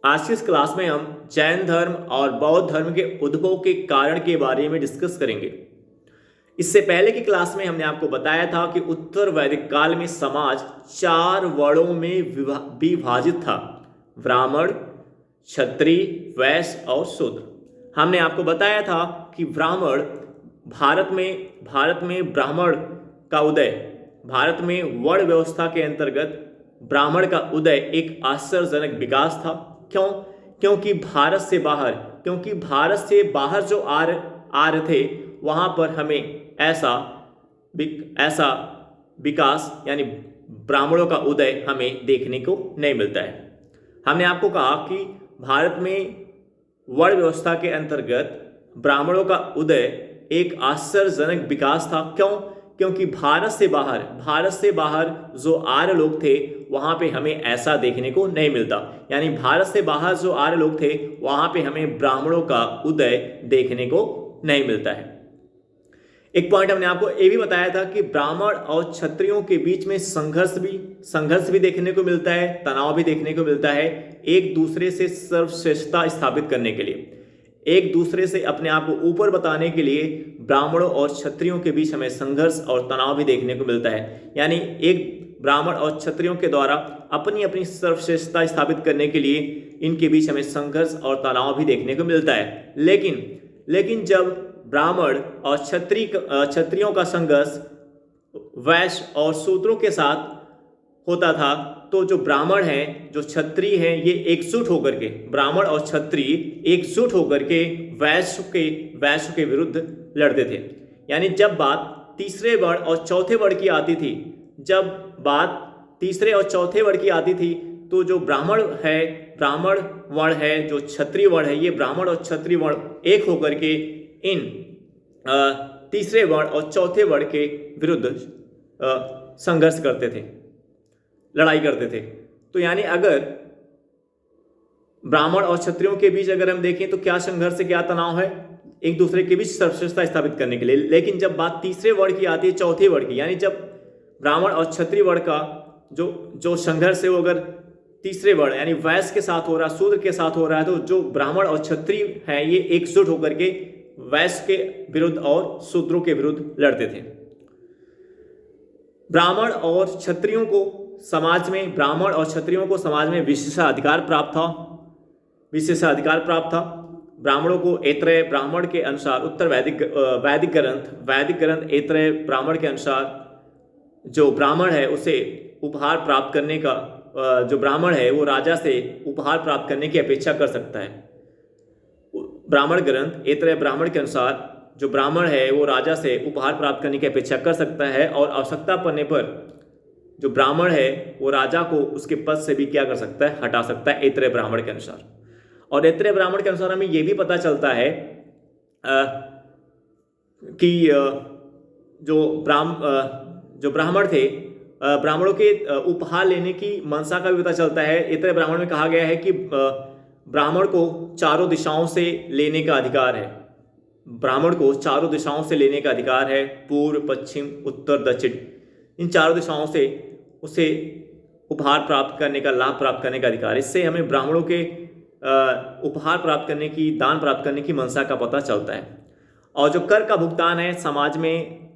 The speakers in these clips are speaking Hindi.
आज की इस क्लास में हम जैन धर्म और बौद्ध धर्म के उद्भव के कारण के बारे में डिस्कस करेंगे। इससे पहले की क्लास में हमने आपको बताया था कि उत्तर वैदिक काल में समाज 4 वर्णों में विभाजित था: ब्राह्मण, क्षत्रिय, वैश्य और शूद्र। हमने आपको बताया था कि भारत में ब्राह्मण का उदय, भारत में वर्ण व्यवस्था के अंतर्गत ब्राह्मण का उदय एक आश्चर्यजनक विकास था। क्यों? क्योंकि भारत से बाहर जो आर्य थे, वहां पर हमें ऐसा विकास यानी ब्राह्मणों का उदय हमें देखने को नहीं मिलता है। हमने आपको कहा कि भारत में वर्ण व्यवस्था के अंतर्गत ब्राह्मणों का उदय एक आश्चर्यजनक विकास था। क्यों? क्योंकि भारत से बाहर जो आर्य लोग थे, वहां पे हमें ऐसा देखने को नहीं मिलता। यानी भारत से बाहर जो आर्य लोग थे, वहां पे हमें ब्राह्मणों का उदय देखने को नहीं मिलता है। एक पॉइंट हमने आपको ये भी बताया था कि ब्राह्मण और क्षत्रियों के बीच में संघर्ष भी देखने को मिलता है, तनाव भी देखने को मिलता है, एक दूसरे से सर्वश्रेष्ठता स्थापित करने के लिए, एक दूसरे से अपने आप को ऊपर बताने के लिए ब्राह्मणों और क्षत्रियों के बीच हमें संघर्ष और तनाव भी देखने को मिलता है। यानी एक ब्राह्मण और क्षत्रियों के द्वारा अपनी अपनी सर्वश्रेष्ठता स्थापित करने के लिए इनके बीच हमें संघर्ष और तनाव भी देखने को मिलता है। लेकिन जब ब्राह्मण और क्षत्रियों का संघर्ष वैश्य और शूद्रों के साथ होता था, तो जो ब्राह्मण हैं, जो क्षत्रिय हैं, ये एकजुट होकर के, ब्राह्मण और क्षत्रिय एकजुट होकर के वैश्य के विरुद्ध लड़ते थे। यानी जब बात तीसरे वर्ण और चौथे वर्ण की आती थी, तो जो ब्राह्मण वर्ण है, जो क्षत्रिय वर्ण है, ये ब्राह्मण और क्षत्रिय वर्ण एक होकर के इन तीसरे वर्ण और चौथे वर्ण के विरुद्ध संघर्ष करते थे, लड़ाई करते थे। तो यानी अगर ब्राह्मण और क्षत्रियों के बीच अगर हम देखें तो क्या संघर्ष, क्या तनाव है? एक दूसरे के बीच सर्वश्रेष्ठता स्थापित करने के लिए। लेकिन जब बात तीसरे वर्ण की आती है, चौथे वर्ण की, यानी जब ब्राह्मण और क्षत्रिय वर्ण का जो संघर्ष है वो अगर तीसरे वर्ण यानी वैश्य के साथ हो रहा है, शूद्र के साथ हो रहा है, तो जो ब्राह्मण और क्षत्रिय हैं ये एकजुट होकर के वैश्य के विरुद्ध और शूद्रों के विरुद्ध लड़ते थे। ब्राह्मण और क्षत्रियों को समाज में विशेषाधिकार प्राप्त था। ब्राह्मणों को ऐत्रेय ब्राह्मण के अनुसार, उत्तर वैदिक ग्रंथ ऐत्रेय ब्राह्मण के अनुसार जो ब्राह्मण है उसे उपहार प्राप्त करने का, जो ब्राह्मण है वो राजा से उपहार प्राप्त करने की अपेक्षा कर सकता है। ब्राह्मण ग्रंथ ऐत्रेय ब्राह्मण के अनुसार जो ब्राह्मण है वो राजा से उपहार प्राप्त करने की अपेक्षा कर सकता है, और आवश्यकता पड़ने पर जो ब्राह्मण है वो राजा को उसके पद से भी क्या कर सकता है, हटा सकता है, ऐत्रेय ब्राह्मण के अनुसार। और ऐत्रेय ब्राह्मण के अनुसार हमें यह भी पता चलता है कि जो ब्राह्मण थे, ब्राह्मणों के उपहार लेने की मंशा का भी पता चलता है। ऐत्रेय ब्राह्मण में कहा गया है कि ब्राह्मण को चारों दिशाओं से लेने का अधिकार है। पूर्व, पश्चिम, उत्तर, दक्षिण, इन चारों दिशाओं से उसे उपहार प्राप्त करने का, लाभ प्राप्त करने का अधिकार। इससे हमें ब्राह्मणों के उपहार प्राप्त करने की, दान प्राप्त करने की मंशा का पता चलता है। और जो कर का भुगतान है समाज में,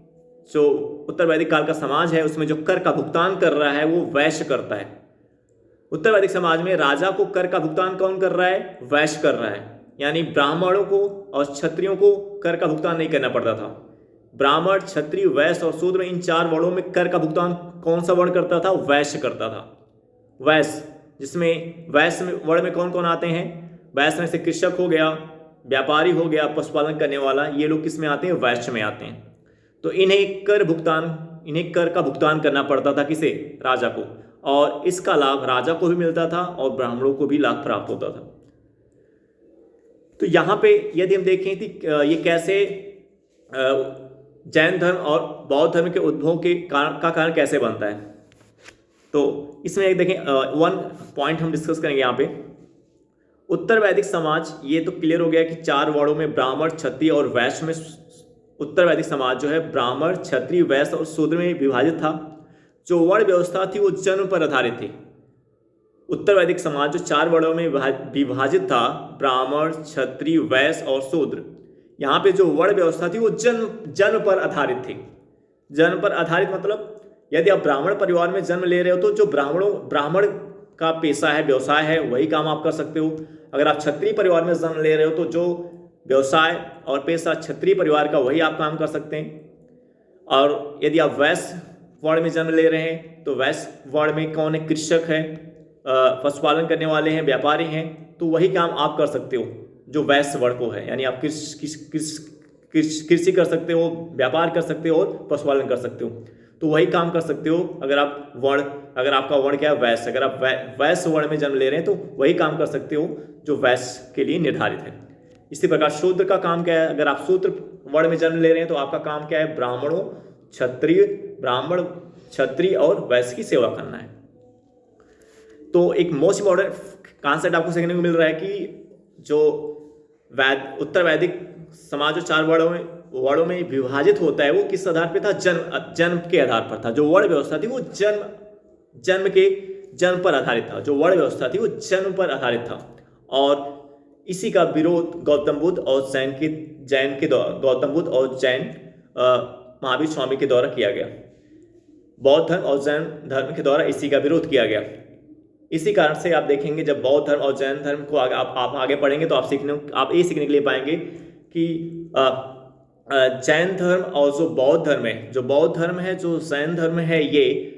जो उत्तर वैदिक काल का समाज है उसमें जो कर का भुगतान कर रहा है वो वैश्य करता है। उत्तर वैदिक समाज में राजा को कर का भुगतान कौन कर रहा है? वैश्य कर रहा है। यानी ब्राह्मणों को और क्षत्रियों को कर का भुगतान नहीं करना पड़ता था। ब्राह्मण, क्षत्रिय, वैश्य और शूद्र, इन 4 वर्णों में कर का भुगतान कौन सा वर्ण करता था? वैश्य करता था। वैश्य, जिसमें वैश्य वर्ण में कौन कौन आते हैं? वैश्य में से कृषक हो गया, व्यापारी हो गया, पशुपालन करने वाला, ये लोग किस में आते हैं? वैश्य में आते हैं। तो इन्हें कर का भुगतान करना पड़ता था, किसे? राजा को। और इसका लाभ राजा को भी मिलता था और ब्राह्मणों को भी लाभ प्राप्त होता था। तो यहां पे यदि हम देखें कि ये कैसे जैन धर्म और बौद्ध धर्म के उद्भव के कारण कैसे बनता है, तो इसमें एक देखें, वन पॉइंट हम डिस्कस करेंगे यहाँ पे। उत्तर वैदिक समाज, ये तो क्लियर हो गया कि 4 वर्णों में ब्राह्मण, क्षत्रिय और वैश्य में उत्तर वैदिक समाज जो है ब्राह्मण, क्षत्रिय, वैश्य और शूद्र में विभाजित था। जो वर्ण व्यवस्था थी वो जन्म पर आधारित थी। उत्तर वैदिक समाज जो 4 वर्णों में विभाजित था, ब्राह्मण, क्षत्रिय, वैश्य और शूद्र। यहाँ पे जो वर्ण व्यवस्था थी वो जन्म पर आधारित थी। जन्म पर आधारित मतलब यदि आप ब्राह्मण परिवार में जन्म ले रहे हो तो जो ब्राह्मण का पेशा है, व्यवसाय है, वही काम आप कर सकते हो। अगर आप क्षत्रिय परिवार में जन्म ले रहे हो तो जो व्यवसाय और पेशा क्षत्रिय परिवार का, वही आप काम कर सकते हैं। और यदि आप वैश्य वर्ण में जन्म ले रहे हैं तो वैश्य वर्ण में कौन है? कृषक है, पशुपालन करने वाले हैं, व्यापारी हैं, तो वही काम आप कर सकते हो जो वैश्य वर्ण को है। यानी आप कृषि कर सकते हो, व्यापार कर सकते हो और पशुपालन कर सकते हो, तो वही काम कर सकते हो। अगर आपका वर्ण क्या है? वैश्य। अगर आप वैश्य वर्ण में जन्म ले रहे हैं तो वही काम कर सकते हो जो वैश्य के लिए निर्धारित है। इसी प्रकार शूद्र का काम क्या है? अगर आप शूद्र वर्ण में जन्म ले रहे हैं तो आपका काम क्या है? ब्राह्मण, क्षत्रिय और वैश्य की सेवा करना है। तो एक मोस्ट इम्पोर्टेंट कॉन्सेप्ट आपको सीखने को मिल रहा है कि जो उत्तर वैदिक समाज जो 4 वर्णों में विभाजित होता है वो किस आधार पे था? जन्म के आधार पर था। जो वर्ण व्यवस्था थी वो जन्म पर आधारित था। जो वर्ण व्यवस्था थी वो जन्म पर आधारित था। और इसी का विरोध गौतम बुद्ध और जैन महावीर स्वामी के द्वारा किया गया। बौद्ध धर्म और जैन धर्म के द्वारा इसी का विरोध किया गया। इसी कारण से आप देखेंगे जब बौद्ध धर्म और जैन धर्म को आप आगे पढ़ेंगे तो आप ये सीखने के लिए पाएंगे कि जैन धर्म और जो बौद्ध धर्म है, जो जैन धर्म है, ये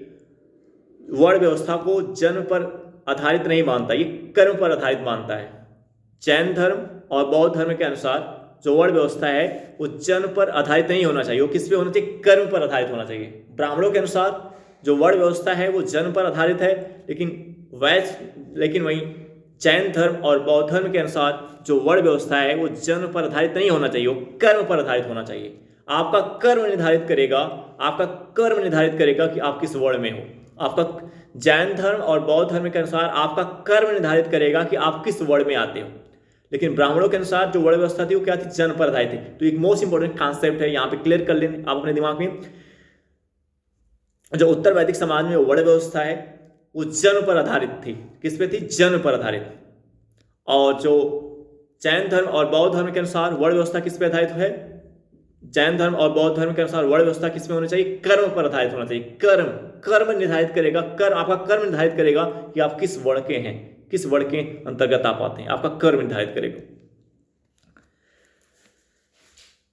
वर्ण व्यवस्था को जन्म पर आधारित नहीं मानता, ये कर्म पर आधारित मानता है। जैन धर्म और बौद्ध धर्म के अनुसार जो वर्ण व्यवस्था है वो जन्म पर आधारित नहीं होना चाहिए, वो किस पे होना चाहिए? कर्म पर आधारित होना चाहिए। ब्राह्मणों के अनुसार जो वर्ण व्यवस्था है वो जन्म पर आधारित है, लेकिन वहीं जैन धर्म और बौद्ध धर्म के अनुसार जो वर्ण व्यवस्था है वो जन्म पर आधारित नहीं होना चाहिए, वो कर्म पर आधारित होना चाहिए। आपका कर्म निर्धारित करेगा कि आप किस वर्ण में हो। आपका जैन धर्म और बौद्ध धर्म के अनुसार आपका कर्म निर्धारित करेगा कि आप किस वर्ण में आते हो। लेकिन ब्राह्मणों के अनुसार जो वर्ण व्यवस्था थी वो क्या थी? जन्म पर आधारित थी। तो एक मोस्ट इंपोर्टेंट कॉन्सेप्ट है, यहाँ पे क्लियर कर लें आप अपने दिमाग में। जो उत्तर वैदिक समाज में वर्ण व्यवस्था है वो जन्म पर आधारित थी। किस पे थी? जन्म पर आधारित। और जो जैन धर्म और बौद्ध धर्म के अनुसार वर्ण व्यवस्था किस पे आधारित है? जैन धर्म और बौद्ध धर्म के अनुसार वर्ण व्यवस्था किस पे होनी चाहिए? कर्म पर आधारित होना चाहिए। कर्म निर्धारित करेगा, आपका कर्म निर्धारित करेगा कि आप किस वर्ण के हैं, किस वर्ण के अंतर्गत आप आते हैं। आपका कर्म निर्धारित करेगा।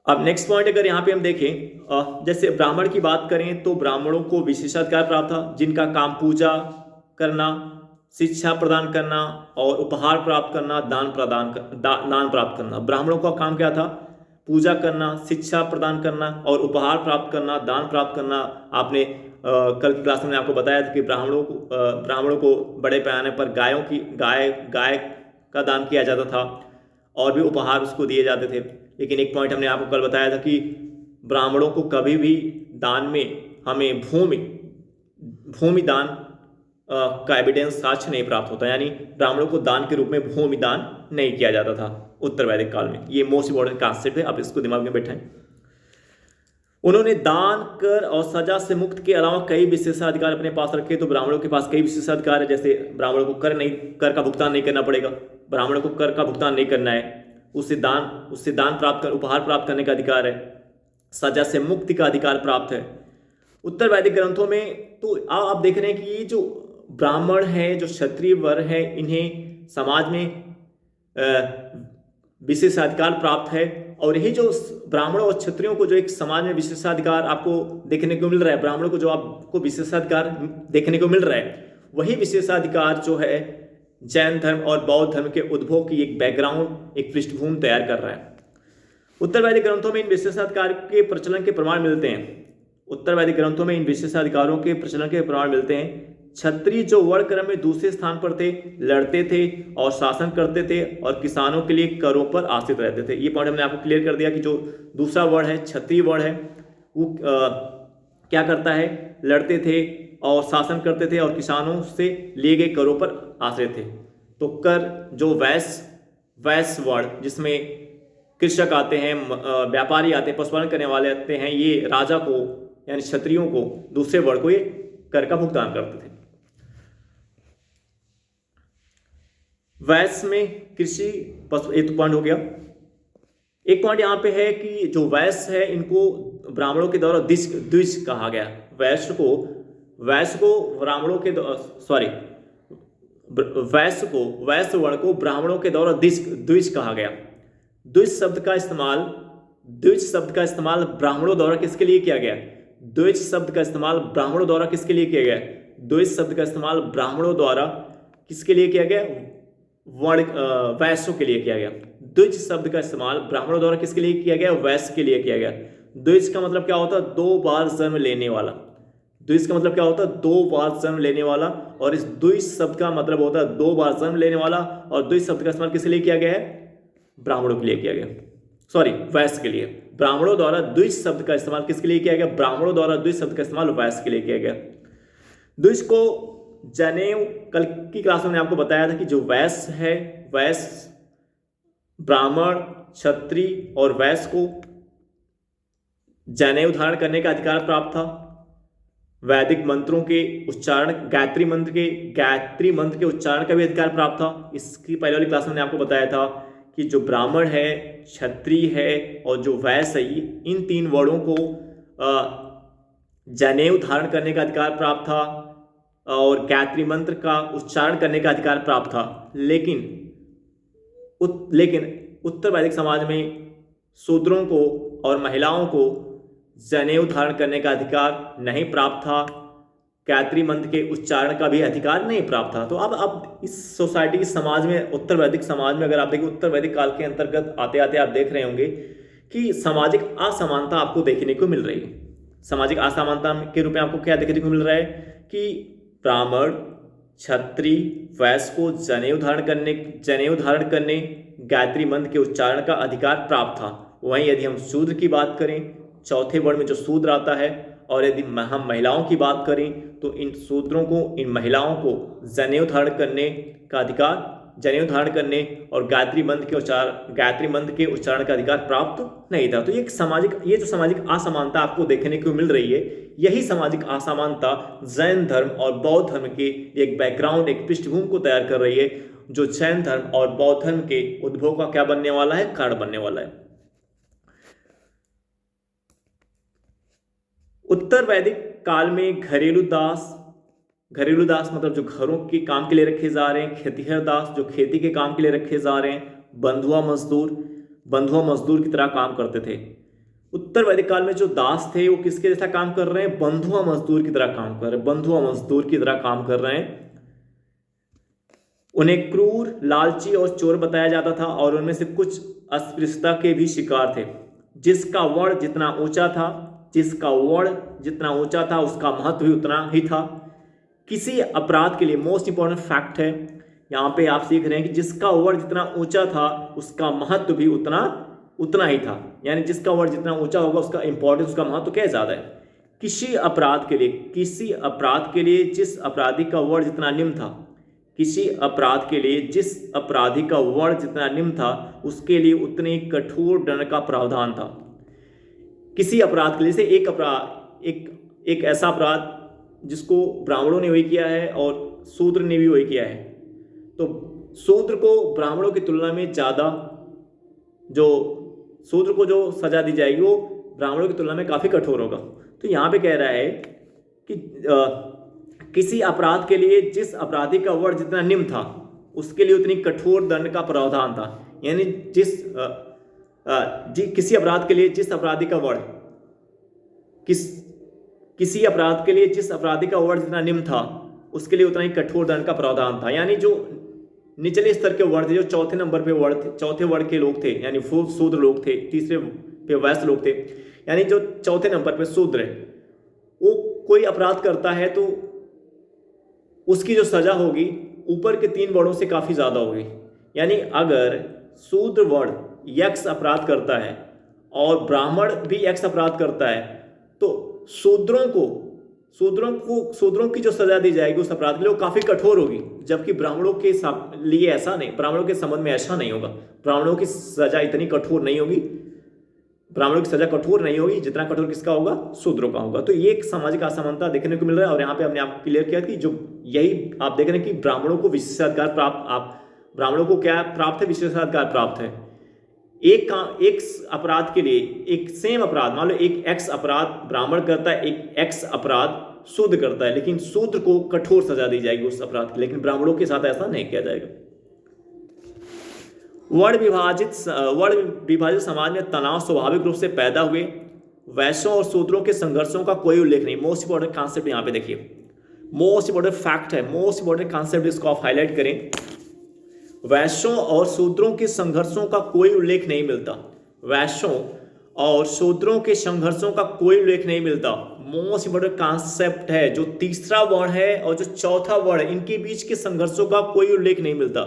अब नेक्स्ट पॉइंट अगर यहाँ पे हम देखें, जैसे ब्राह्मण की बात करें तो ब्राह्मणों को विशेषाधिकार प्राप्त था, जिनका काम पूजा करना, शिक्षा प्रदान करना और उपहार प्राप्त करना, दान प्राप्त करना। ब्राह्मणों का काम क्या था? पूजा करना, शिक्षा प्रदान करना और उपहार प्राप्त करना, दान प्राप्त करना। आपने कल की क्लास में आपको बताया था कि ब्राह्मणों को बड़े पैमाने पर गाय का दान किया जाता था और भी उपहार उसको दिए जाते थे। लेकिन एक पॉइंट हमने आपको कल बताया था कि ब्राह्मणों को कभी भी दान में हमें भूमि दान का एविडेंस साक्ष्य नहीं प्राप्त होता, यानी ब्राह्मणों को दान के रूप में भूमि दान नहीं किया जाता था उत्तर वैदिक काल में। ये मोस्ट इंपोर्टेंट कॉन्सेप्ट है, आप इसको दिमाग में बैठाएं। उन्होंने दान, कर और सजा से मुक्त के अलावा कई विशेषाधिकार अपने पास रखे। तो ब्राह्मणों के पास कई विशेषाधिकार है, जैसे ब्राह्मणों को कर का भुगतान नहीं करना पड़ेगा, ब्राह्मणों को कर का भुगतान नहीं करना है, उससे दान प्राप्त कर उपहार प्राप्त करने का अधिकार है, सजा से मुक्ति का अधिकार प्राप्त है। उत्तर वैदिक ग्रंथों में तो आप देख रहे हैं कि ये जो ब्राह्मण है, जो क्षत्रिय वर्ण है, इन्हें समाज में विशेषाधिकार प्राप्त है। और यही जो ब्राह्मणों और क्षत्रियों को जो एक समाज में विशेषाधिकार आपको देखने को मिल रहा है, ब्राह्मणों को जो आपको विशेषाधिकार देखने को मिल रहा है, वही विशेषाधिकार जो है जैन धर्म और बौद्ध धर्म के उद्भव की एक बैकग्राउंड, एक पृष्ठभूमि तैयार कर रहा है। उत्तर वैदिक ग्रंथों में इन विशेषाधिकार के प्रचलन के प्रमाण मिलते हैं। उत्तर वैदिक ग्रंथों में इन विशेषाधिकारों के प्रचलन के प्रमाण मिलते हैं। क्षत्रिय जो वर्ण क्रम में दूसरे स्थान पर थे, लड़ते थे और शासन करते थे और किसानों के लिए करों पर आश्रित रहते थे। ये पॉइंट हमने आपको क्लियर कर दिया कि जो दूसरा वर्ण है, क्षत्रिय वर्ण है, वो क्या करता है? लड़ते थे और शासन करते थे और किसानों से लिए गए करों पर आश्रित थे। तो कर जो वैश्य वर्ण, जिसमें कृषक आते हैं, व्यापारी आते हैं, पशुपालन करने वाले आते हैं, ये राजा को यानी क्षत्रियों को, दूसरे वर्ण को ये कर का भुगतान करते थे। वैश्य में कृषि पशु, एक पॉइंट हो गया। एक पॉइंट यहाँ पे है कि जो वैश्य है इनको ब्राह्मणों के द्वारा द्विज कहा गया। वैश्य को ब्राह्मणों के सॉरी वैश्य वर्ण को ब्राह्मणों के द्वारा द्विज कहा गया। द्विज शब्द का इस्तेमाल ब्राह्मणों द्वारा किसके लिए किया गया? द्विज शब्द का इस्तेमाल ब्राह्मणों द्वारा किसके लिए किया गया? द्विज शब्द का इस्तेमाल ब्राह्मणों द्वारा किसके लिए किया गया? वैश्यों के लिए किया गया। द्विज शब्द का इस्तेमाल ब्राह्मणों द्वारा किसके लिए किया गया? वैश्य के लिए किया गया। द्विज का मतलब क्या होता है? 2 बार जन्म लेने वाला। द्विज का मतलब क्या होता है? 2 बार जन्म लेने वाला। और इस द्विज शब्द का मतलब होता है 2 बार जन्म लेने वाला। और द्विज शब्द का इस्तेमाल किसके लिए किया गया है? ब्राह्मणों के लिए किया गया, सॉरी वैश्य के लिए। ब्राह्मणों द्वारा द्विज शब्द का इस्तेमाल किसके लिए किया गया? ब्राह्मणों द्वारा द्विज शब्द का इस्तेमाल वैश्य के लिए किया गया। द्विज को जनेऊ, कल की क्लास में मैंने आपको बताया था कि जो वैश्य है, वैश्य ब्राह्मण, क्षत्रिय और वैश्य को जनेऊ धारण करने का अधिकार प्राप्त था। वैदिक मंत्रों के उच्चारण, गायत्री मंत्र के उच्चारण का भी अधिकार प्राप्त था। इसकी पहले वाली क्लास में मैंने आपको बताया था कि जो ब्राह्मण है, क्षत्रिय है और जो वैश्य है, इन 3 वर्णों को जनेऊ धारण करने का अधिकार प्राप्त था और गायत्री मंत्र का उच्चारण करने का अधिकार प्राप्त था। लेकिन उत्तर वैदिक समाज में शूद्रों को और महिलाओं को जनेऊ धारण करने का अधिकार नहीं प्राप्त था। गायत्री मंत्र के उच्चारण का भी अधिकार नहीं प्राप्त था। तो अब इस सोसाइटी, इस समाज में, उत्तर वैदिक समाज में अगर आप देखिए, उत्तर वैदिक काल के अंतर्गत आते आते आप देख रहे होंगे कि सामाजिक असमानता आपको देखने को मिल रही है। सामाजिक असमानता के रूप में आपको क्या देखने को मिल रहा है कि ब्राह्मण, क्षत्रिय, वैश्य को जनेऊ धारण करने गायत्री मंत्र के उच्चारण का अधिकार प्राप्त था। वहीं यदि हम शूद्र की बात करें, चौथे वर्ण में जो शूद्र आता है, और यदि हम महिलाओं की बात करें तो इन शूद्रों को, इन महिलाओं को जनेऊ धारण करने और गायत्री मंत्र के उच्चारण का अधिकार प्राप्त नहीं था। तो ये जो सामाजिक असमानता आपको देखने को मिल रही है, यही सामाजिक असमानता जैन धर्म और बौद्ध धर्म के एक बैकग्राउंड, एक पृष्ठभूमि को तैयार कर रही है, जो जैन धर्म और बौद्ध धर्म के उद्भव का क्या बनने वाला है? कारण बनने वाला है। उत्तर वैदिक काल में घरेलू दास मतलब जो घरों के काम के लिए रखे जा रहे हैं, खेतिहर दास जो खेती के काम के लिए रखे जा रहे हैं, बंधुआ मजदूर की तरह काम करते थे। उत्तर वैदिक काल में जो दास थे वो किसके जैसा काम कर रहे हैं? बंधुआ मजदूर की तरह काम कर रहे हैं। उन्हें क्रूर, लालची और चोर बताया जाता था और उनमें से कुछ अस्पृश्यता के भी शिकार थे। जिसका वर्ण जितना ऊंचा था उसका महत्व भी उतना ही था। किसी अपराध के लिए, मोस्ट इंपॉर्टेंट फैक्ट है यहाँ पे आप सीख रहे हैं कि जिसका वर्ण जितना ऊंचा था उसका महत्व भी उतना ही था। यानी जिसका वर्ण जितना ऊंचा होगा उसका इंपॉर्टेंस, उसका महत्व क्या ज्यादा है। किसी अपराध के लिए जिस अपराधी का वर्ण जितना निम्न था उसके लिए उतने कठोर दंड का प्रावधान था। किसी अपराध के लिए से एक ऐसा अपराध जिसको ब्राह्मणों ने वही किया है और शूद्र ने भी वही किया है, तो शूद्र को ब्राह्मणों की तुलना में शूद्र को जो सजा दी जाएगी वो ब्राह्मणों की तुलना में काफी कठोर होगा। तो यहाँ पे कह रहा है कि किसी अपराध के लिए जिस अपराधी का वर्ण जितना निम्न था उसके लिए उतनी कठोर दंड का प्रावधान था। यानी किसी अपराध के लिए जिस अपराधी का वर्ण जितना निम्न था उसके लिए उतना ही कठोर दंड का प्रावधान था। यानी जो निचले स्तर के वर्ण थे, जो चौथे वर्ण के लोग थे, यानी शूद्र लोग थे, तीसरे पे वैश्य लोग थे, यानी जो चौथे नंबर पे शूद्र है, वो कोई अपराध करता है तो उसकी जो सजा होगी ऊपर के 3 वर्णों से काफी ज्यादा होगी। यानी अगर शूद्र वर्ण यक्ष अपराध करता है और ब्राह्मण भी यक्ष अपराध करता है तो शूद्रों की जो सजा दी जाएगी उस अपराध के लिए वो काफी कठोर होगी, जबकि ब्राह्मणों के लिए ऐसा नहीं, ब्राह्मणों के संबंध में ऐसा नहीं होगा। ब्राह्मणों की सजा इतनी कठोर नहीं होगी, जितना कठोर किसका होगा? शूद्रों का होगा। तो ये एक सामाजिक असमानता देखने को मिल रहा है। और यहाँ पे हमने आपको क्लियर किया कि जो यही आप देख रहे हैं कि ब्राह्मणों को विशेषाधिकार प्राप्त ब्राह्मणों को क्या प्राप्त है? विशेषाधिकार प्राप्त है। एक अपराध के लिए, एक सेम अपराध, मान लो एक एक्स अपराध ब्राह्मण करता है, एक एक्स अपराध शूद्र करता है, लेकिन शूद्र को कठोर सजा दी जाएगी उस अपराध की, लेकिन ब्राह्मणों के साथ ऐसा नहीं किया जाएगा। वर्ण विभाजित समाज में तनाव स्वाभाविक रूप से पैदा हुए। वैश्यों और शूद्रों के संघर्षों का कोई उल्लेख नहीं। मोस्ट इंपॉर्टेंट कॉन्सेप्ट यहाँ पे देखिए, मोस्ट इंपॉर्टेंट फैक्ट है, मोस्ट इंपॉर्टेंट कॉन्सेप्ट, इसको आप हाईलाइट करें। वैश्यों और शूद्रों के संघर्षों का कोई उल्लेख नहीं मिलता। वैश्यों और शूद्रों के संघर्षों का कोई उल्लेख नहीं मिलता। मोस्ट इंपॉर्टेंट कॉन्सेप्ट है। जो तीसरा वर्ण है और जो चौथा वर्ण है, इनके बीच के संघर्षों का कोई उल्लेख नहीं मिलता।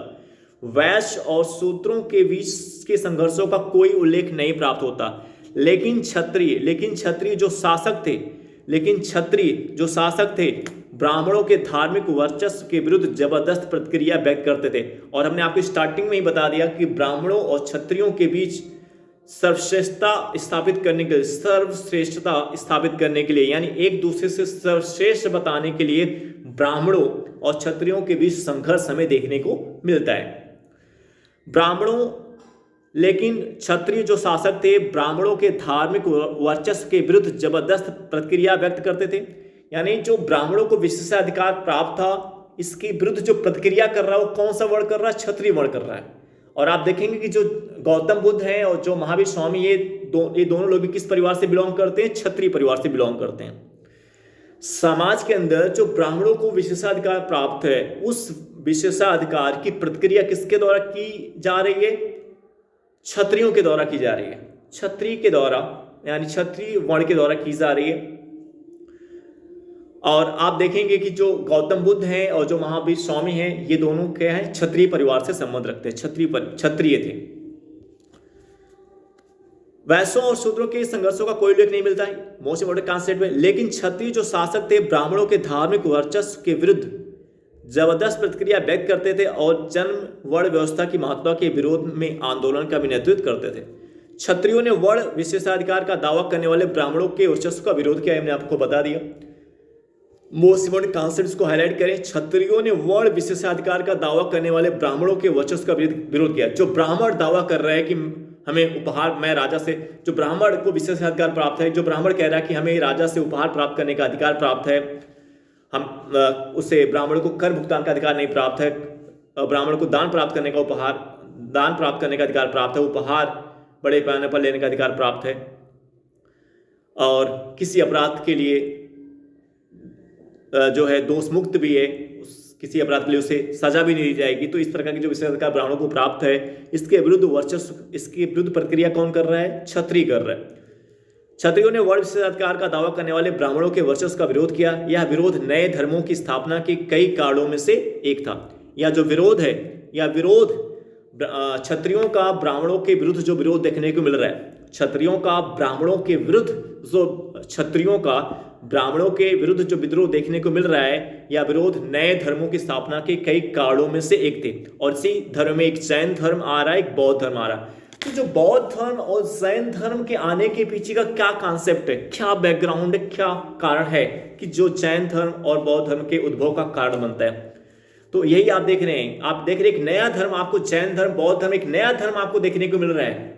वैश्य और शूद्रों के बीच के संघर्षों का कोई उल्लेख नहीं प्राप्त होता। लेकिन क्षत्रिय जो शासक थे ब्राह्मणों के धार्मिक वर्चस्व के विरुद्ध जबरदस्त प्रतिक्रिया व्यक्त करते थे। और हमने आपको स्टार्टिंग में ही बता दिया कि ब्राह्मणों और क्षत्रियों के बीच सर्वश्रेष्ठता स्थापित करने के लिए यानी एक दूसरे से सर्वश्रेष्ठ बताने के लिए ब्राह्मणों और क्षत्रियों के बीच संघर्ष हमें देखने को मिलता है। लेकिन क्षत्रिय जो शासक थे ब्राह्मणों के धार्मिक वर्चस्व के विरुद्ध जबरदस्त प्रतिक्रिया व्यक्त करते थे। यानी जो ब्राह्मणों को विशेषाधिकार प्राप्त था, इसके विरुद्ध जो प्रतिक्रिया कर रहा है वो कौन सा वर्ण कर रहा है? क्षत्रिय वर्ण कर रहा है। और आप देखेंगे कि जो गौतम बुद्ध हैं और जो महावीर स्वामी, ये दोनों लोग भी किस परिवार से बिलोंग करते हैं? क्षत्रिय परिवार से बिलोंग करते हैं। समाज के अंदर जो ब्राह्मणों को विशेषाधिकार प्राप्त है, उस विशेषाधिकार की प्रतिक्रिया किसके द्वारा की जा रही है? क्षत्रियों के द्वारा की जा रही है। क्षत्रिय के द्वारा यानी क्षत्रिय वर्ण के द्वारा की जा रही है। और आप देखेंगे कि जो गौतम बुद्ध हैं और जो महावीर स्वामी हैं, ये दोनों क्या है? क्षत्रिय परिवार से संबंध रखते हैं, क्षत्रिय थे। वैश्यों और शूद्रों के संघर्षों का कोई उल्लेख नहीं मिलता है, मोस्ट इंपोर्टेंट कॉन्सेप्ट में। लेकिन क्षत्रिय जो शासक थे ब्राह्मणों के धार्मिक वर्चस्व के विरुद्ध जबरदस्त प्रतिक्रिया व्यक्त करते थे और जन्म वर्ण व्यवस्था की महत्ता के विरोध में आंदोलन का भी नेतृत्व करते थे। क्षत्रियों ने वर्ण विशेषाधिकार का दावा करने वाले ब्राह्मणों के वर्चस्व का विरोध किया, हमने आपको बता दिया। मोस्ट इंपोर्टेंट कॉन्सेप्ट्स को हाईलाइट करें। क्षत्रियों ने वर्ण विशेषाधिकार का दावा करने वाले ब्राह्मणों के वर्चस्व का विरोध किया। जो ब्राह्मण दावा कर रहा है कि हमें उपहार, मैं राजा से, जो ब्राह्मण को विशेषाधिकार प्राप्त है, जो ब्राह्मण कह रहा है कि हमें राजा से उपहार प्राप्त करने का अधिकार प्राप्त है, हम उसे ब्राह्मण को कर भुगतान का अधिकार नहीं प्राप्त है, ब्राह्मण को दान प्राप्त करने का अधिकार प्राप्त है, उपहार बड़े पैमाने पर लेने का अधिकार प्राप्त है, और किसी अपराध के लिए जो है दोष मुक्त भी है, किसी अपराध के लिए उसे सजा भी नहीं दी जाएगी। तो इस प्रकार के जो विशेषाधिकार ब्राह्मणों को प्राप्त है, इसके विरुद्ध प्रक्रिया कौन कर रहा है? क्षत्रिय कर रहा है। क्षत्रियों ने वर्ण विशेषाधिकार का दावा करने वाले ब्राह्मणों के वर्चस्व का विरोध किया। यह विरोध नए धर्मों की स्थापना के कई कारणों में से एक था। यह जो विरोध है, यह विरोध क्षत्रियों का ब्राह्मणों के विरुद्ध जो विरोध देखने को मिल रहा है, क्षत्रियों का ब्राह्मणों के विरुद्ध जो विद्रोह देखने को मिल रहा है, यह विरोध नए धर्मों की स्थापना के कई कारणों में से एक थे। और इसी धर्म में एक जैन धर्म आ रहा है, एक बौद्ध धर्म आ रहा है। तो जो बौद्ध धर्म और जैन धर्म के आने के पीछे का क्या कॉन्सेप्ट है, क्या बैकग्राउंड है, क्या कारण है कि जो जैन धर्म और बौद्ध धर्म के उद्भव का कारण बनता है? तो यही आप देख रहे हैं। आप देख रहे हैं एक नया धर्म आपको, जैन धर्म, बौद्ध धर्म, एक नया धर्म आपको देखने को मिल रहा है।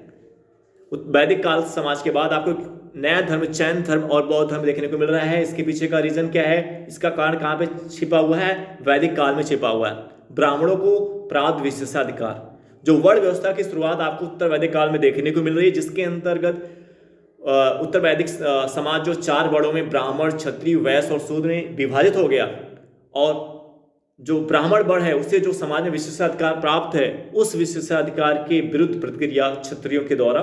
वैदिक काल समाज के बाद आपको नया धर्म, जैन धर्म और बौद्ध धर्म देखने को मिल रहा है। इसके पीछे का रीजन क्या है? इसका कारण कहाँ पे छिपा हुआ है? वैदिक काल में छिपा हुआ है। ब्राह्मणों को प्राप्त विशेषाधिकार, जो वर्ण व्यवस्था की शुरुआत आपको उत्तर वैदिक काल में देखने को मिल रही है, जिसके अंतर्गत उत्तर वैदिक समाज जो 4 वर्णों में ब्राह्मण, क्षत्रिय, वैश्य और शूद्र में विभाजित हो गया, और जो ब्राह्मण वर्ण है उसे जो समाज में विशेषाधिकार प्राप्त है, उस विशेषाधिकार के विरुद्ध प्रतिक्रिया क्षत्रियों के द्वारा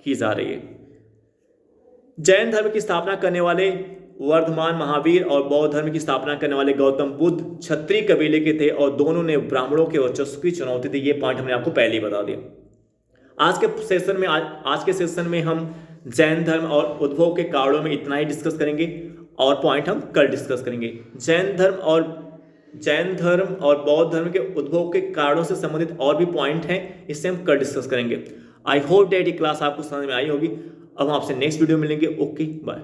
की जा रही है। जैन धर्म की स्थापना करने वाले वर्धमान महावीर और बौद्ध धर्म की स्थापना करने वाले गौतम बुद्ध क्षत्रिय कबीले के थे और दोनों ने ब्राह्मणों के वर्चस्व की चुनौती दी। ये पॉइंट हमने आपको पहले ही बता दिया। आज के सेशन में हम जैन धर्म और उद्भव के कारणों में इतना ही डिस्कस करेंगे, और पॉइंट हम कल डिस्कस करेंगे। जैन धर्म और बौद्ध धर्म के उद्भव के कारणों से संबंधित और भी पॉइंट हैं, इससे हम कल डिस्कस करेंगे। आई होप दैट ये क्लास आपको समझ में आई होगी। अब हम आपसे नेक्स्ट वीडियो मिलेंगे। Okay, bye.